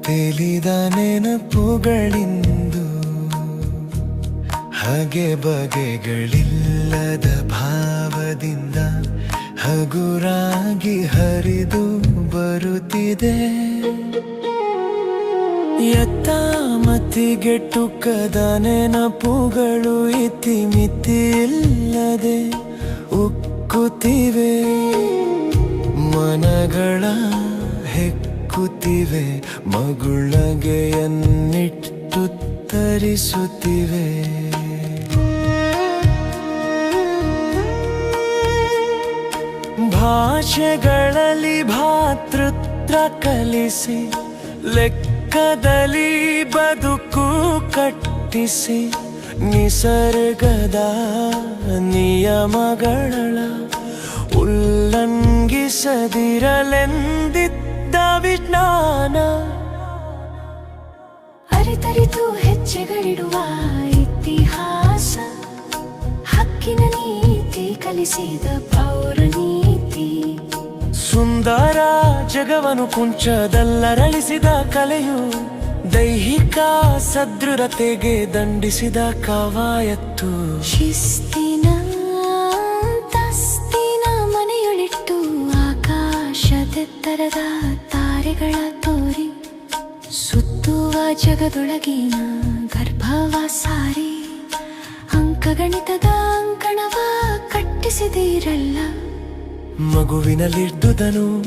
ತೇಲಿದ ನೆನಪುಗಳಿಂದು ಹಗೆ ಬಗೆಗಳಿಲ್ಲದ ಭಾವದಿಂದ ಹಗುರಾಗಿ ಹರಿದು ಬರುತ್ತಿದೆ. ಎತ್ತ ಮತಿಗೆಟ್ಟುಕದ ನೆನಪುಗಳು ಇತಿಮಿತಿ ಇಲ್ಲದೆ ಉಕ್ಕುತ್ತಿವೆ. ಮನಗಳ ಹೆಕ್ಕುತ್ತಿವೆ, ಮಗುಳಗೆಯನ್ನಿಟ್ಟು ತರಿಸುತ್ತಿವೆ. ಭಾಷೆಗಳಲ್ಲಿ ಭಾತೃತ್ವ ಕಲಿಸಿ, ಲೆಕ್ಕದಲ್ಲಿ ಬದುಕು ಕಟ್ಟಿಸಿ, ನಿಸರ್ಗದ ನಿಯಮಗಳ ಉಲ್ಲಂಘಿಸದಿರಲೆಂದಿದ್ದ ವಿಜ್ಞಾನ ಅರಿತರಿತು ಹೆಜ್ಜೆಗಳಿಡುವ ಇತಿಹಾಸ. ಹಕ್ಕಿನ ನೀತಿ ಕಲಿಸಿದ ಪೌರನೀತಿ. ಸುಂದರ ಜಗವನು ಕುಂಚದಲ್ಲರಳಿಸಿದ ಕಲೆಯು ದೈಹಿಕ ಸದೃಢತೆಗೆ ದಂಡಿಸಿದ ಕವಾಯತ್ತು. ಶಿಸ್ತಿನ ಅಂತಸ್ತಿನ ಮನೆಯೊಳಿಟ್ಟು ಆಕಾಶದೆತ್ತರದ ತಾರೆಗಳ ತೋರಿ ಸುತ್ತುವ ಜಗದೊಳಗಿನ ಗರ್ಭವ ಸಾರಿ ಅಂಕಗಣಿತದ ಅಂಕಣವ ಕಟ್ಟಿಸಿದಿರಲ್ಲ. ಮಗುವಿನಲ್ಲಿದ್ದುದನು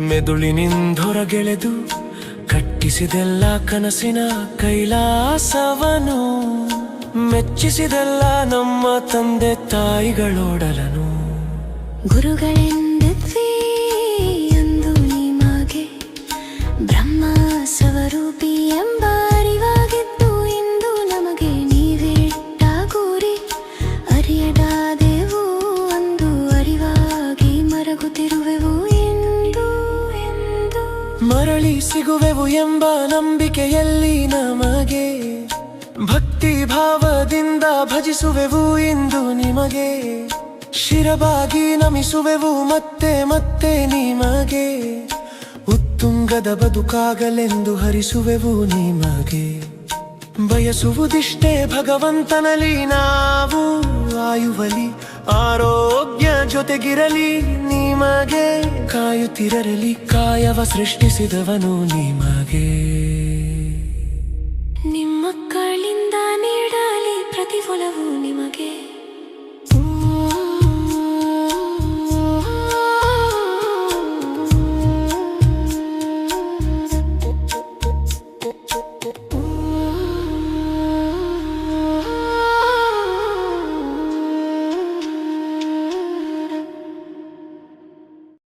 ಮೆದುಳಿನಿಂದೊರಗೆಳೆದು ಕಟ್ಟಿಸಿದೆಲ್ಲ ಕನಸಿನ ಕೈಲಾಸವನು. ಮೆಚ್ಚಿಸಿದೆಲ್ಲ ನಮ್ಮ ತಂದೆ ತಾಯಿಗಳೊಡಲನು. ಗುರುಗಳೆಂದಿದ್ವಿ ಎಂದು ನಿಮಗೆ ಬ್ರಹ್ಮ ಸ್ವರೂಪಿ ಎಂಬ ಅರಿವಾಗಿದ್ದು ಇಂದು ನಮಗೆ ನೀವಿಟ್ಟ ಗುರಿ ಅರಿಯದಾದೆವು. ಅಂದು ಅರಿವಾಗಿ ಮರಗುತ್ತಿರುವೆವು ಎಂದು ಮರಳಿ ಸಿಗುವೆವು ಎಂಬ ನಂಬಿಕೆಯಲ್ಲಿ ನಮಗೆ ಭಕ್ತಿ ಭಾವದಿಂದ ಭಜಿಸುವೆವು ಇಂದು ನಿಮಗೆ. ಶಿರಬಾಗಿ ನಮಿಸುವೆವು ಮತ್ತೆ ಮತ್ತೆ ನಿಮಗೆ. ಉತ್ತುಂಗದ ಬದುಕಾಗಲೆಂದು ಹರಿಸುವೆವು ನಿಮಗೆ. ಬಯಸುವುದಿಷ್ಟೇ ಭಗವಂತನಲ್ಲಿ ನಾವು ಆಯುವಲಿ ಆರೋಗ್ಯ ಜೊತೆಗಿರಲಿ. ನಿಮಗೆ ಕಾಯುತ್ತಿರಲಿ ಕಾಯವ ಸೃಷ್ಟಿಸಿದವನು ನಿಮಗೆ. ನಿಮ್ಮ ಮಕ್ಕಳಿಂದ ನೀಡಲಿ ಪ್ರತಿಫಲವು ನಿಮಗೆ.